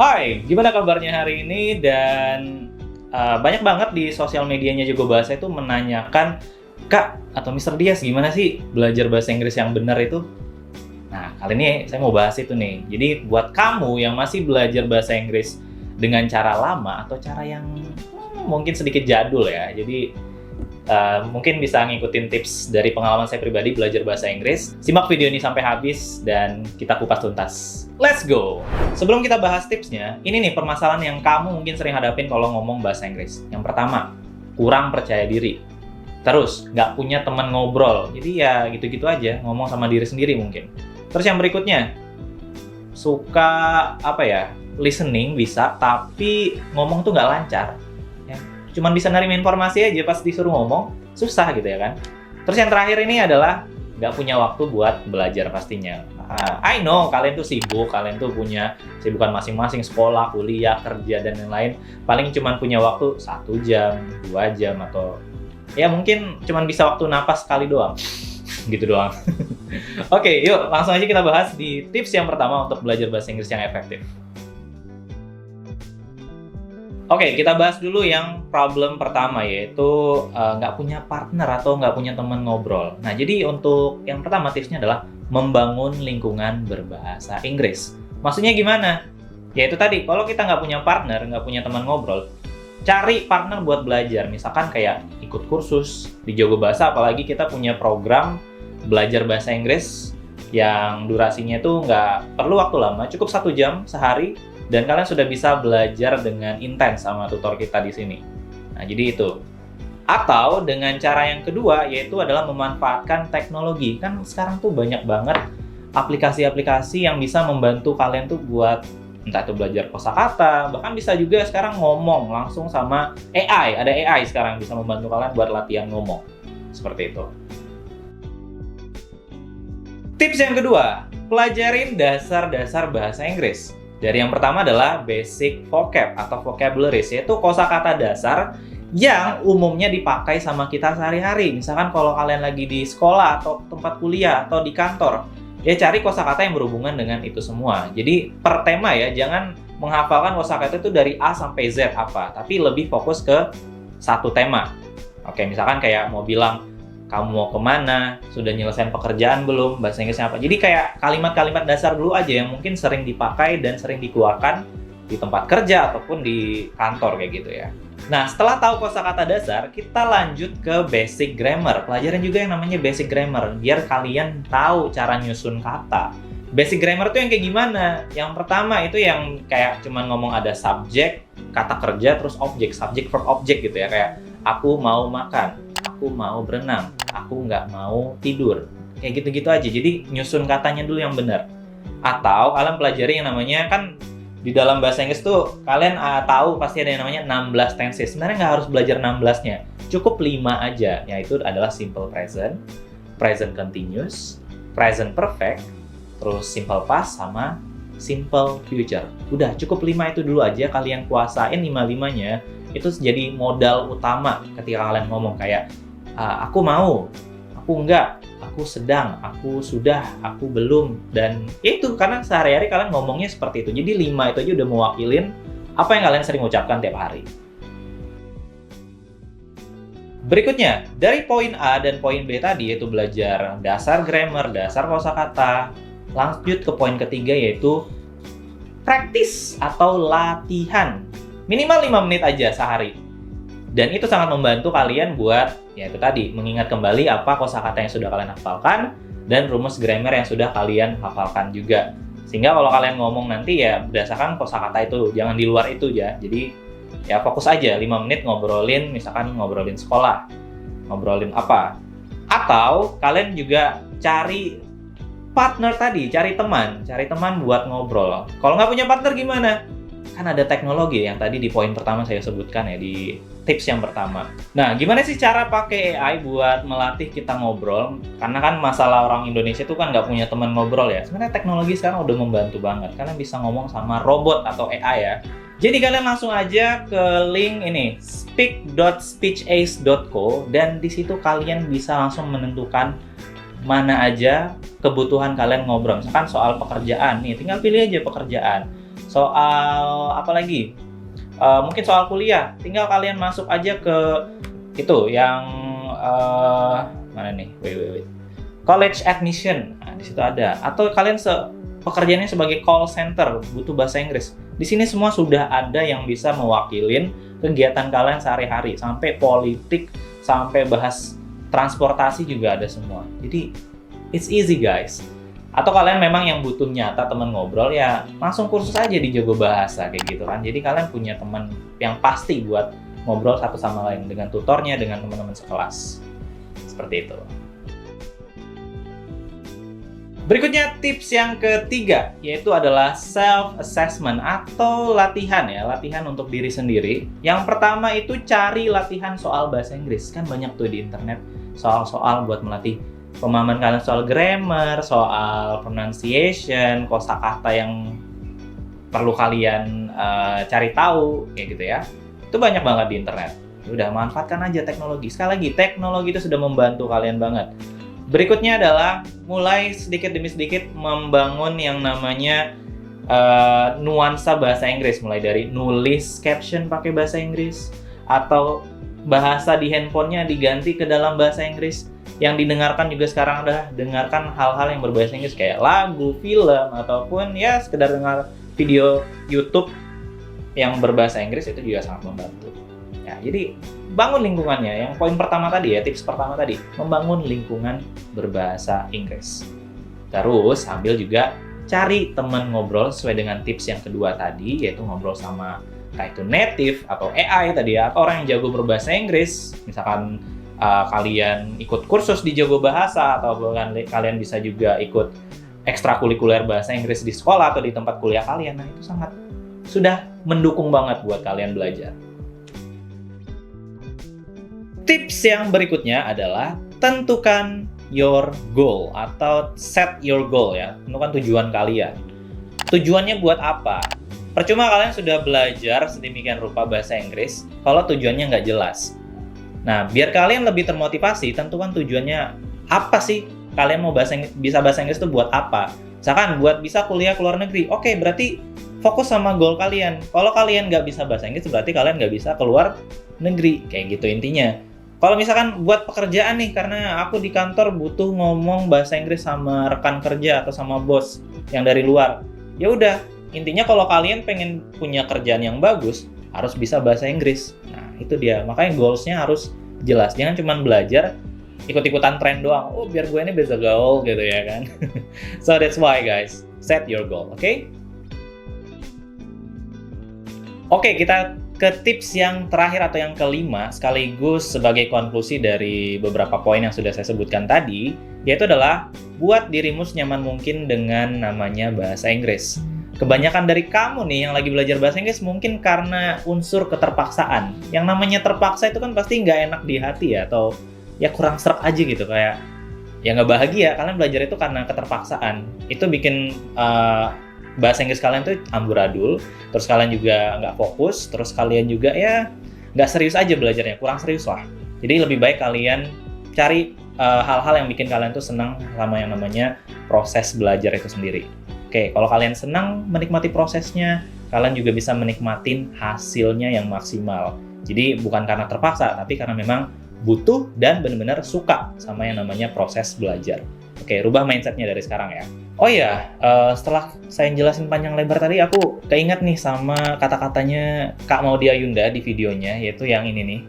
Hai, gimana kabarnya hari ini? Dan banyak banget di sosial medianya juga bahasa itu menanyakan, Kak atau Mister Dias, gimana sih belajar bahasa Inggris yang benar itu? Nah, kali ini saya mau bahas itu nih. Jadi buat kamu yang masih belajar bahasa Inggris dengan cara lama atau cara yang mungkin sedikit jadul ya. Jadi mungkin bisa ngikutin tips dari pengalaman saya pribadi belajar bahasa Inggris. Simak video ini sampai habis dan kita kupas tuntas. Let's go! Sebelum kita bahas tipsnya, ini nih permasalahan yang kamu mungkin sering hadapin kalau ngomong bahasa Inggris. Yang pertama, kurang percaya diri. Terus, nggak punya teman ngobrol. Jadi ya gitu-gitu aja, ngomong sama diri sendiri mungkin. Terus yang berikutnya, suka listening bisa, tapi ngomong tuh nggak lancar. Ya, cuman bisa nerima informasi aja, pas disuruh ngomong, susah gitu ya kan. Terus yang terakhir ini adalah nggak punya waktu buat belajar pastinya. I know, kalian tuh sibuk, kalian tuh punya sibukan masing-masing, sekolah, kuliah, kerja, dan lain-lain. Paling cuman punya waktu 1 jam, 2 jam, atau ya mungkin cuman bisa waktu napas sekali doang. Gitu doang. Oke, yuk langsung aja kita bahas di tips yang pertama untuk belajar bahasa Inggris yang efektif. Oke, kita bahas dulu yang problem pertama, yaitu nggak punya partner atau nggak punya teman ngobrol. Nah, jadi untuk yang pertama tipsnya adalah membangun lingkungan berbahasa Inggris. Maksudnya gimana? Yaitu tadi, kalau kita nggak punya partner, nggak punya teman ngobrol, cari partner buat belajar. Misalkan kayak ikut kursus di Jago Bahasa, apalagi kita punya program belajar bahasa Inggris yang durasinya itu nggak perlu waktu lama, cukup 1 jam sehari, dan kalian sudah bisa belajar dengan intens sama tutor kita di sini. Nah, jadi itu. Atau dengan cara yang kedua, yaitu adalah memanfaatkan teknologi. Kan sekarang tuh banyak banget aplikasi-aplikasi yang bisa membantu kalian tuh buat entah itu belajar kosakata, bahkan bisa juga sekarang ngomong langsung sama AI. Ada AI sekarang bisa membantu kalian buat latihan ngomong. Seperti itu. Tips yang kedua, pelajarin dasar-dasar bahasa Inggris. Dari yang pertama adalah basic vocab atau vocabularies, yaitu kosakata dasar yang umumnya dipakai sama kita sehari-hari. Misalkan kalau kalian lagi di sekolah atau tempat kuliah atau di kantor, ya cari kosakata yang berhubungan dengan itu semua. Jadi per tema ya, jangan menghafalkan kosakata itu dari A sampai Z apa, tapi lebih fokus ke satu tema. Oke, misalkan kayak mau bilang, kamu mau kemana, sudah nyelesain pekerjaan belum, bahasa Inggrisnya apa. Jadi kayak kalimat-kalimat dasar dulu aja yang mungkin sering dipakai dan sering dikeluarkan di tempat kerja ataupun di kantor kayak gitu ya. Nah, setelah tahu kosakata dasar, kita lanjut ke basic grammar. Pelajaran juga yang namanya basic grammar, biar kalian tahu cara nyusun kata. Basic grammar itu yang kayak gimana? Yang pertama itu yang kayak cuman ngomong ada subjek, kata kerja, terus objek, subjek verb objek gitu ya. Kayak aku mau makan, aku mau berenang, aku nggak mau tidur. Kayak gitu-gitu aja. Jadi nyusun katanya dulu yang benar. Atau kalian pelajari yang namanya, kan di dalam bahasa Inggris tuh kalian tahu pasti ada yang namanya 16 tenses. Sebenarnya nggak harus belajar 16-nya. Cukup 5 aja, yaitu adalah simple present, present continuous, present perfect, terus simple past sama simple future. Udah, cukup 5 itu dulu aja, kalian kuasain 5-5-nya. Itu jadi modal utama ketika kalian ngomong kayak aku mau, aku enggak, aku sedang, aku sudah, aku belum, dan itu karena sehari-hari kalian ngomongnya seperti itu. Jadi 5 itu aja udah mewakilin apa yang kalian sering ucapkan tiap hari. Berikutnya, dari poin A dan poin B tadi, yaitu belajar dasar grammar, dasar kosakata, lanjut ke poin ketiga, yaitu praktis atau latihan. Minimal 5 menit aja sehari. Dan itu sangat membantu kalian buat, ya itu tadi, mengingat kembali apa kosakata yang sudah kalian hafalkan dan rumus grammar yang sudah kalian hafalkan juga. Sehingga kalau kalian ngomong nanti ya berdasarkan kosakata itu, jangan di luar itu ya. Jadi ya fokus aja 5 menit ngobrolin, misalkan ngobrolin sekolah, ngobrolin apa. Atau kalian juga cari partner tadi, cari teman buat ngobrol. Kalau nggak punya partner gimana? Kan ada teknologi yang tadi di poin pertama saya sebutkan ya, di tips yang pertama. Nah, gimana sih cara pakai AI buat melatih kita ngobrol? Karena kan masalah orang Indonesia itu kan nggak punya teman ngobrol ya. Sebenarnya teknologi sekarang udah membantu banget. Kalian bisa ngomong sama robot atau AI ya. Jadi kalian langsung aja ke link ini, speak.speechace.co, dan di situ kalian bisa langsung menentukan mana aja kebutuhan kalian ngobrol. Misalkan soal pekerjaan nih, tinggal pilih aja pekerjaan. soal apa lagi? Mungkin soal kuliah, tinggal kalian masuk aja ke itu yang mana nih? Wait. College admission, nah, di situ ada. Atau kalian pekerjaannya sebagai call center, butuh bahasa Inggris. Di sini semua sudah ada yang bisa mewakilin kegiatan kalian sehari-hari, sampai politik, sampai bahas transportasi juga ada semua. Jadi it's easy guys. Atau kalian memang yang butuh nyata teman ngobrol, ya langsung kursus aja di Jago Bahasa kayak gitu kan. Jadi kalian punya teman yang pasti buat ngobrol satu sama lain dengan tutornya, dengan teman-teman sekelas. Seperti itu. Berikutnya tips yang ketiga, yaitu adalah self-assessment atau latihan ya, latihan untuk diri sendiri. Yang pertama itu cari latihan soal bahasa Inggris. Kan banyak tuh di internet soal-soal buat melatih pemahaman kalian soal grammar, soal pronunciation, kosakata yang perlu kalian cari tahu, kayak gitu ya. Itu banyak banget di internet. Udah, manfaatkan aja teknologi. Sekali lagi, teknologi itu sudah membantu kalian banget. Berikutnya adalah mulai sedikit demi sedikit membangun yang namanya nuansa bahasa Inggris, mulai dari nulis caption pakai bahasa Inggris, atau bahasa di handphonenya diganti ke dalam bahasa Inggris. Yang didengarkan juga sekarang adalah dengarkan hal-hal yang berbahasa Inggris kayak lagu, film, ataupun ya sekedar dengar video YouTube yang berbahasa Inggris, itu juga sangat membantu. Ya, jadi bangun lingkungannya. Yang poin pertama tadi ya, tips pertama tadi, membangun lingkungan berbahasa Inggris. Terus sambil juga cari teman ngobrol sesuai dengan tips yang kedua tadi, yaitu ngobrol sama kayak itu native atau AI tadi ya, atau orang yang jago berbahasa Inggris. Misalkan kalian ikut kursus di Jago Bahasa, atau kalian bisa juga ikut ekstrakurikuler bahasa Inggris di sekolah atau di tempat kuliah kalian. Nah, itu sangat sudah mendukung banget buat kalian belajar. Tips yang berikutnya adalah tentukan your goal atau set your goal ya. Tentukan tujuan kalian. Tujuannya buat apa? Percuma kalian sudah belajar sedemikian rupa bahasa Inggris kalau tujuannya nggak jelas. Nah, biar kalian lebih termotivasi, tentukan tujuannya apa sih? Kalian mau bisa bahasa Inggris itu buat apa? Misalkan buat bisa kuliah ke luar negeri. Oke, berarti fokus sama goal kalian. Kalau kalian nggak bisa bahasa Inggris, berarti kalian nggak bisa keluar negeri. Kayak gitu intinya. Kalau misalkan buat pekerjaan nih, karena aku di kantor butuh ngomong bahasa Inggris sama rekan kerja atau sama bos yang dari luar. Ya udah, intinya kalau kalian pengen punya kerjaan yang bagus, harus bisa bahasa Inggris. Nah, itu dia. Makanya goals-nya harus jelas. Jangan cuma belajar ikut-ikutan tren doang. Oh, biar gue ini bisa gaul gitu ya kan. So that's why guys, set your goal, oke? Oke, kita ke tips yang terakhir atau yang kelima, sekaligus sebagai konklusi dari beberapa poin yang sudah saya sebutkan tadi, yaitu adalah buat dirimu senyaman mungkin dengan namanya bahasa Inggris. Kebanyakan dari kamu nih yang lagi belajar bahasa Inggris mungkin karena unsur keterpaksaan. Yang namanya terpaksa itu kan pasti nggak enak di hati ya, atau ya kurang sreg aja gitu, kayak ya nggak bahagia. Kalian belajar itu karena keterpaksaan. Itu bikin bahasa Inggris kalian tuh amburadul, terus kalian juga nggak fokus, terus kalian juga ya nggak serius aja belajarnya, kurang serius lah. Jadi lebih baik kalian cari hal-hal yang bikin kalian tuh senang sama yang namanya proses belajar itu sendiri. Oke, kalau kalian senang menikmati prosesnya, kalian juga bisa menikmatin hasilnya yang maksimal. Jadi bukan karena terpaksa, tapi karena memang butuh dan benar-benar suka sama yang namanya proses belajar. Oke, rubah mindsetnya dari sekarang ya. Oh iya, setelah saya jelasin panjang lebar tadi, aku keinget nih sama kata-katanya Kak Maudia Yunda di videonya, yaitu yang ini nih.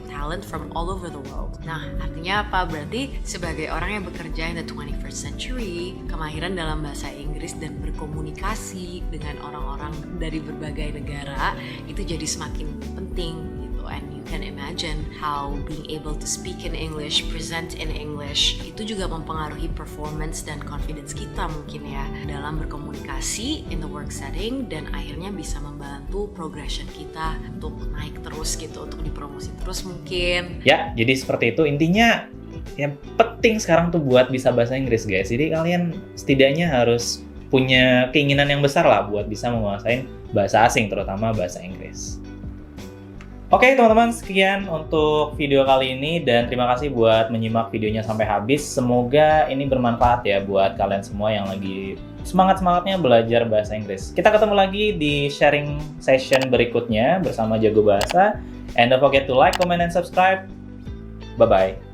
Talent from all over the world. Nah, artinya apa? Berarti sebagai orang yang bekerja in the 21st century, kemahiran dalam bahasa Inggris dan berkomunikasi dengan orang-orang dari berbagai negara itu jadi semakin penting gitu. And you can imagine how being able to speak in English, present in English, itu juga mempengaruhi performance dan confidence kita mungkin ya dalam berkomunikasi in the work setting, dan akhirnya bisa membantu progression kita untuk naik terus gitu, untuk dipromosi terus mungkin. Ya, jadi seperti itu. Intinya yang penting sekarang tuh buat bisa bahasa Inggris guys. Jadi kalian setidaknya harus punya keinginan yang besar lah buat bisa menguasai bahasa asing, terutama bahasa Inggris. Oke teman-teman, sekian untuk video kali ini dan terima kasih buat menyimak videonya sampai habis. Semoga ini bermanfaat ya buat kalian semua yang lagi semangat-semangatnya belajar bahasa Inggris. Kita ketemu lagi di sharing session berikutnya bersama Jago Bahasa. And don't forget to like, comment, and subscribe. Bye-bye.